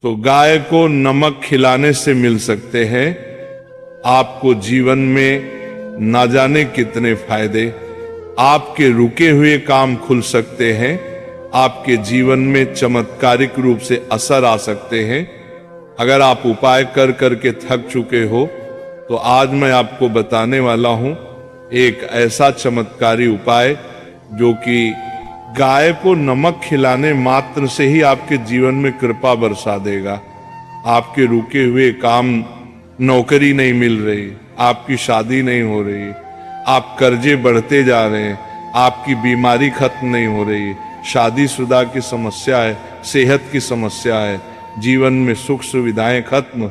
तो गाय को नमक खिलाने से मिल सकते हैं आपको जीवन में ना जाने कितने फायदे। आपके रुके हुए काम खुल सकते हैं, आपके जीवन में चमत्कारिक रूप से असर आ सकते हैं। अगर आप उपाय कर करके थक चुके हो तो आज मैं आपको बताने वाला हूं एक ऐसा चमत्कारी उपाय जो कि गाय को नमक खिलाने मात्र से ही आपके जीवन में कृपा बरसा देगा। आपके रुके हुए काम, नौकरी नहीं मिल रही, आपकी शादी नहीं हो रही, आप कर्जे बढ़ते जा रहे हैं, आपकी बीमारी खत्म नहीं हो रही, शादीशुदा की समस्या है, सेहत की समस्या है, जीवन में सुख सुविधाएं खत्म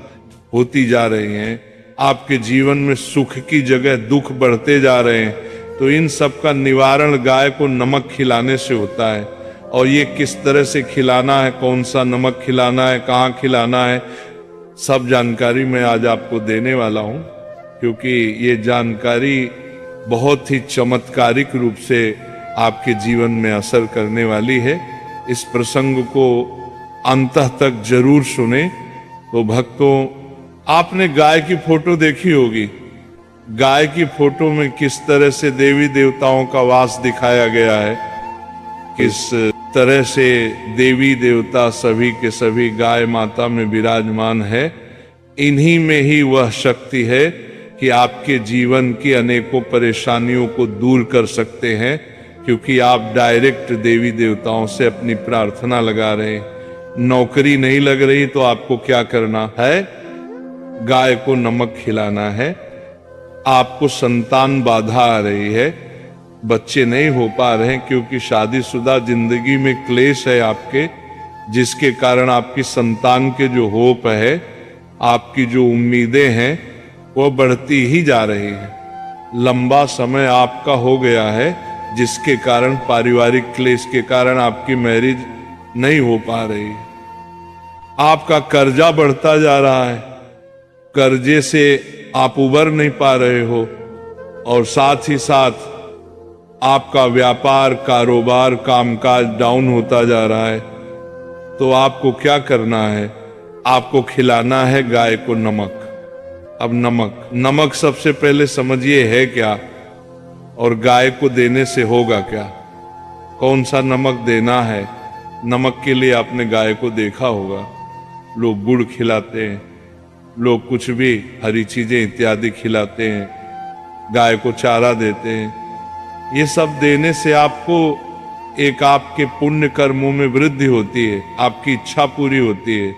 होती जा रही हैं, आपके जीवन में सुख की जगह दुख बढ़ते जा रहे हैं, तो इन सब का निवारण गाय को नमक खिलाने से होता है। और ये किस तरह से खिलाना है, कौन सा नमक खिलाना है, कहाँ खिलाना है, सब जानकारी मैं आज आपको देने वाला हूँ, क्योंकि ये जानकारी बहुत ही चमत्कारिक रूप से आपके जीवन में असर करने वाली है। इस प्रसंग को अंत तक जरूर सुने। तो भक्तों, आपने गाय की फोटो देखी होगी। गाय की फोटो में किस तरह से देवी देवताओं का वास दिखाया गया है, किस तरह से देवी देवता सभी के सभी गाय माता में विराजमान है। इन्हीं में ही वह शक्ति है कि आपके जीवन की अनेकों परेशानियों को दूर कर सकते हैं, क्योंकि आप डायरेक्ट देवी देवताओं से अपनी प्रार्थना लगा रहे हैं। नौकरी नहीं लग रही तो आपको क्या करना है? गाय को नमक खिलाना है। आपको संतान बाधा आ रही है, बच्चे नहीं हो पा रहे हैं क्योंकि शादीशुदा जिंदगी में क्लेश है आपके, जिसके कारण आपकी संतान के जो होप है, आपकी जो उम्मीदें हैं, वो बढ़ती ही जा रही है। लंबा समय आपका हो गया है, जिसके कारण पारिवारिक क्लेश के कारण आपकी मैरिज नहीं हो पा रही है। आपका कर्जा बढ़ता जा रहा है, कर्जे से आप उबर नहीं पा रहे हो, और साथ ही साथ आपका व्यापार, कारोबार, कामकाज डाउन होता जा रहा है। तो आपको क्या करना है? आपको खिलाना है गाय को नमक। अब नमक सबसे पहले समझिए है क्या, और गाय को देने से होगा क्या। कौन सा नमक देना है? नमक के लिए आपने गाय को देखा होगा, लोग गुड़ खिलाते हैं, लोग कुछ भी हरी चीजें इत्यादि खिलाते हैं, गाय को चारा देते हैं। ये सब देने से आपको एक आपके पुण्य कर्मों में वृद्धि होती है, आपकी इच्छा पूरी होती है,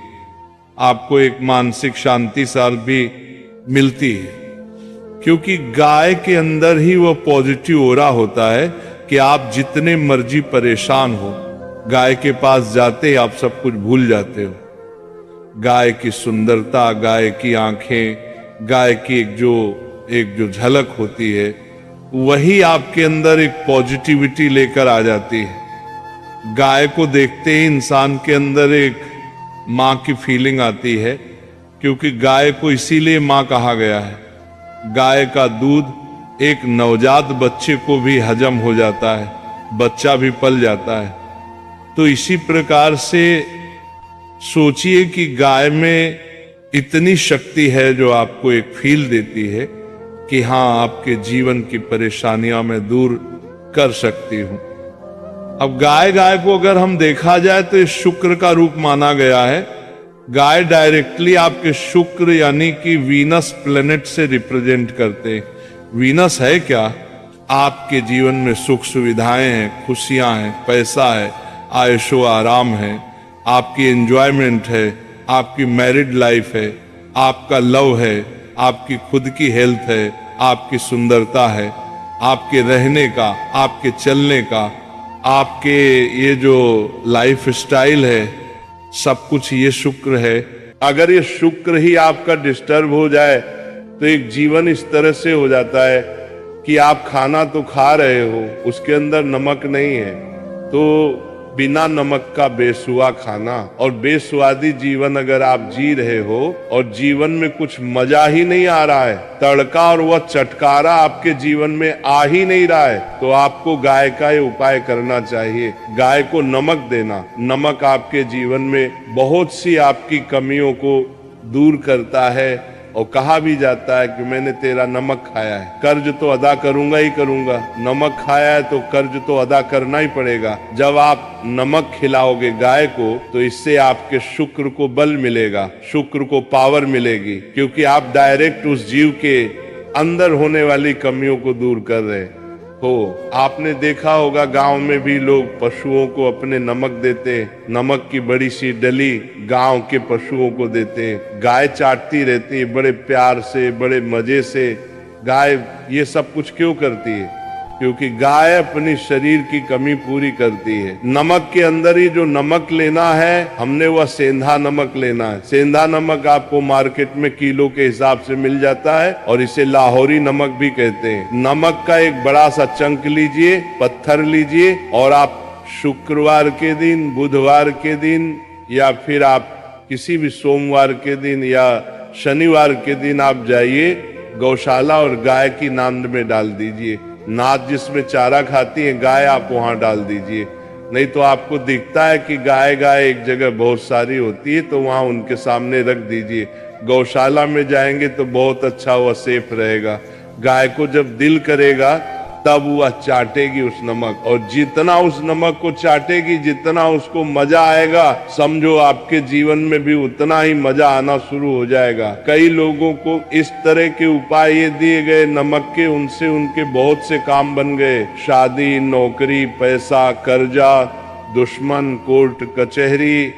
आपको एक मानसिक शांति साल भी मिलती है, क्योंकि गाय के अंदर ही वो पॉजिटिव ओरा होता है कि आप जितने मर्जी परेशान हो, गाय के पास जाते ही आप सब कुछ भूल जाते हो। गाय की सुंदरता, गाय की आंखें, गाय की एक जो झलक होती है, वही आपके अंदर एक पॉजिटिविटी लेकर आ जाती है। गाय को देखते ही इंसान के अंदर एक माँ की फीलिंग आती है, क्योंकि गाय को इसीलिए माँ कहा गया है। गाय का दूध एक नवजात बच्चे को भी हजम हो जाता है, बच्चा भी पल जाता है। तो इसी प्रकार से सोचिए कि गाय में इतनी शक्ति है जो आपको एक फील देती है कि हाँ, आपके जीवन की परेशानियां मैं दूर कर सकती हूं। अब गाय को अगर हम देखा जाए तो शुक्र का रूप माना गया है। गाय डायरेक्टली आपके शुक्र यानी कि वीनस प्लेनेट से रिप्रेजेंट करते हैं। वीनस है क्या? आपके जीवन में सुख सुविधाएं हैं, खुशियां हैं, पैसा है, आयशो आराम है, आपकी एंजॉयमेंट है, आपकी मैरिड लाइफ है, आपका लव है, आपकी खुद की हेल्थ है, आपकी सुंदरता है, आपके रहने का, आपके चलने का, आपके ये जो लाइफ स्टाइल है, सब कुछ ये शुक्र है। अगर ये शुक्र ही आपका डिस्टर्ब हो जाए तो एक जीवन इस तरह से हो जाता है कि आप खाना तो खा रहे हो, उसके अंदर नमक नहीं है, तो बिना नमक का बेसुआ खाना। और बेस्वादी जीवन अगर आप जी रहे हो और जीवन में कुछ मजा ही नहीं आ रहा है, तड़का और वह चटकारा आपके जीवन में आ ही नहीं रहा है, तो आपको गाय का ये उपाय करना चाहिए। गाय को नमक देना। नमक आपके जीवन में बहुत सी आपकी कमियों को दूर करता है। और कहा भी जाता है कि मैंने तेरा नमक खाया है, कर्ज तो अदा करूंगा ही करूंगा। नमक खाया है तो कर्ज तो अदा करना ही पड़ेगा। जब आप नमक खिलाओगे गाय को तो इससे आपके शुक्र को बल मिलेगा, शुक्र को पावर मिलेगी, क्योंकि आप डायरेक्ट उस जीव के अंदर होने वाली कमियों को दूर कर रहे हो। आपने देखा होगा गांव में भी लोग पशुओं को अपने नमक देते, नमक की बड़ी सी डली गांव के पशुओं को देते। गाय चाटती रहती है बड़े प्यार से, बड़े मजे से। गाय ये सब कुछ क्यों करती है? क्योंकि गाय अपनी शरीर की कमी पूरी करती है। नमक के अंदर ही जो नमक लेना है हमने, वह सेंधा नमक लेना है। सेंधा नमक आपको मार्केट में किलो के हिसाब से मिल जाता है और इसे लाहौरी नमक भी कहते हैं। नमक का एक बड़ा सा चंक लीजिए, पत्थर लीजिए, और आप शुक्रवार के दिन, बुधवार के दिन, या फिर आप किसी भी सोमवार के दिन या शनिवार के दिन आप जाइए गौशाला और गाय की नांद में डाल दीजिए। नाद जिसमें चारा खाती है गाय, आप वहां डाल दीजिए। नहीं तो आपको दिखता है कि गाय गाय एक जगह बहुत सारी होती है, तो वहां उनके सामने रख दीजिए। गौशाला में जाएंगे तो बहुत अच्छा, वह सेफ रहेगा। गाय को जब दिल करेगा तब वह चाटेगी उस नमक, और जितना उस नमक को चाटेगी, जितना उसको मजा आएगा, समझो आपके जीवन में भी उतना ही मजा आना शुरू हो जाएगा। कई लोगों को इस तरह के उपाय ये दिए गए नमक के, उनसे उनके बहुत से काम बन गए। शादी, नौकरी, पैसा, कर्जा, दुश्मन, कोर्ट कचहरी,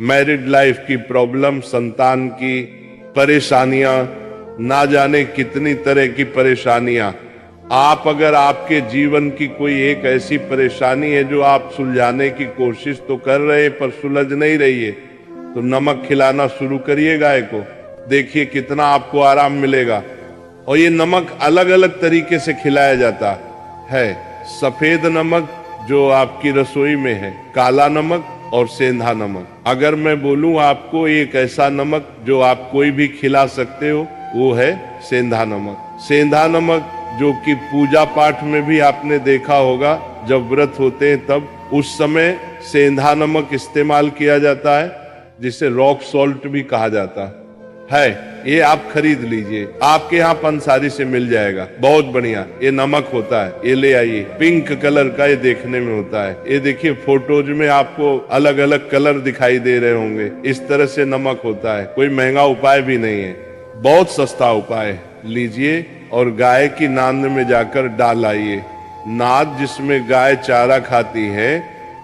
मैरिड लाइफ की प्रॉब्लम, संतान की परेशानियां, ना जाने कितनी तरह की परेशानियां। आप अगर आपके जीवन की कोई एक ऐसी परेशानी है जो आप सुलझाने की कोशिश तो कर रहे हैं पर सुलझ नहीं रही है, तो नमक खिलाना शुरू करिए गाय को। देखिए कितना आपको आराम मिलेगा। और ये नमक अलग अलग तरीके से खिलाया जाता है। सफेद नमक जो आपकी रसोई में है, काला नमक और सेंधा नमक। अगर मैं बोलूं आपको एक ऐसा नमक जो आप कोई भी खिला सकते हो, वो है सेंधा नमक। सेंधा नमक जो कि पूजा पाठ में भी आपने देखा होगा, जब व्रत होते हैं तब उस समय सेंधा नमक इस्तेमाल किया जाता है, जिसे रॉक सॉल्ट भी कहा जाता है। ये आप खरीद लीजिए, आपके यहाँ पंसारी से मिल जाएगा, बहुत बढ़िया ये नमक होता है। ये ले आइए, पिंक कलर का ये देखने में होता है। ये देखिए फोटोज में आपको अलग अलग कलर दिखाई दे रहे होंगे, इस तरह से नमक होता है। कोई महंगा उपाय भी नहीं है, बहुत सस्ता उपाय। लीजिए और गाय की नांद में जाकर डाल आइए। नाद जिसमें गाय चारा खाती है,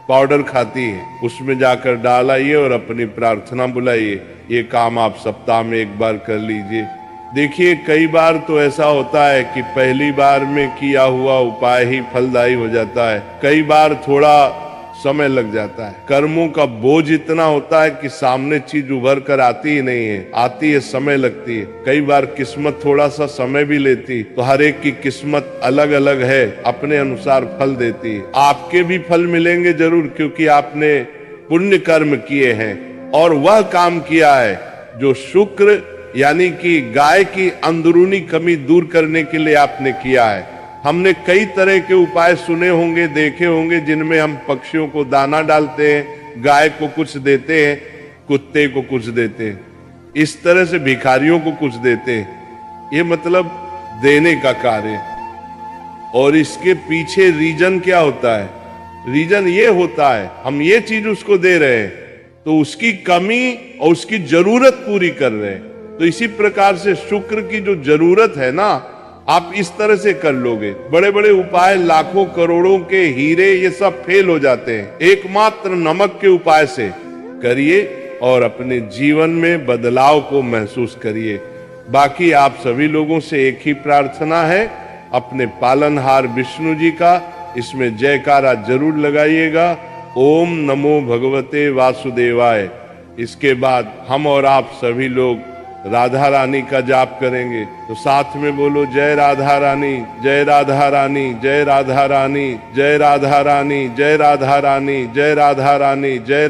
पाउडर खाती है, उसमें जाकर डाल आइए और अपनी प्रार्थना बुलाइए। ये काम आप सप्ताह में एक बार कर लीजिए। देखिए कई बार तो ऐसा होता है कि पहली बार में किया हुआ उपाय ही फलदायी हो जाता है, कई बार थोड़ा समय लग जाता है। कर्मों का बोझ इतना होता है कि सामने चीज उभर कर आती ही नहीं है, आती है समय लगती है। कई बार किस्मत थोड़ा सा समय भी लेती, तो हर एक की किस्मत अलग अलग है, अपने अनुसार फल देती है। आपके भी फल मिलेंगे जरूर, क्योंकि आपने पुण्य कर्म किए हैं और वह काम किया है जो शुक्र यानी कि गाय की अंदरूनी कमी दूर करने के लिए आपने किया है। हमने कई तरह के उपाय सुने होंगे, देखे होंगे, जिनमें हम पक्षियों को दाना डालते हैं, गाय को कुछ देते हैं, कुत्ते को कुछ देते हैं, इस तरह से भिखारियों को कुछ देते हैं। ये मतलब देने का कार्य। और इसके पीछे रीजन क्या होता है? रीजन ये होता है हम ये चीज उसको दे रहे हैं तो उसकी कमी और उसकी जरूरत पूरी कर रहे हैं। तो इसी प्रकार से शुक्र की जो जरूरत है ना, आप इस तरह से कर लोगे। बड़े बड़े उपाय, लाखों करोड़ों के हीरे, ये सब फेल हो जाते हैं। एकमात्र नमक के उपाय से करिए और अपने जीवन में बदलाव को महसूस करिए। बाकी आप सभी लोगों से एक ही प्रार्थना है, अपने पालनहार विष्णु जी का इसमें जयकारा जरूर लगाइएगा। ओम नमो भगवते वासुदेवाय। इसके बाद हम और आप सभी लोग राधा रानी का जाप करेंगे तो साथ में बोलो, जय राधा रानी, जय राधा रानी, जय राधा रानी, जय राधा रानी, जय राधा रानी, जय राधा रानी, जय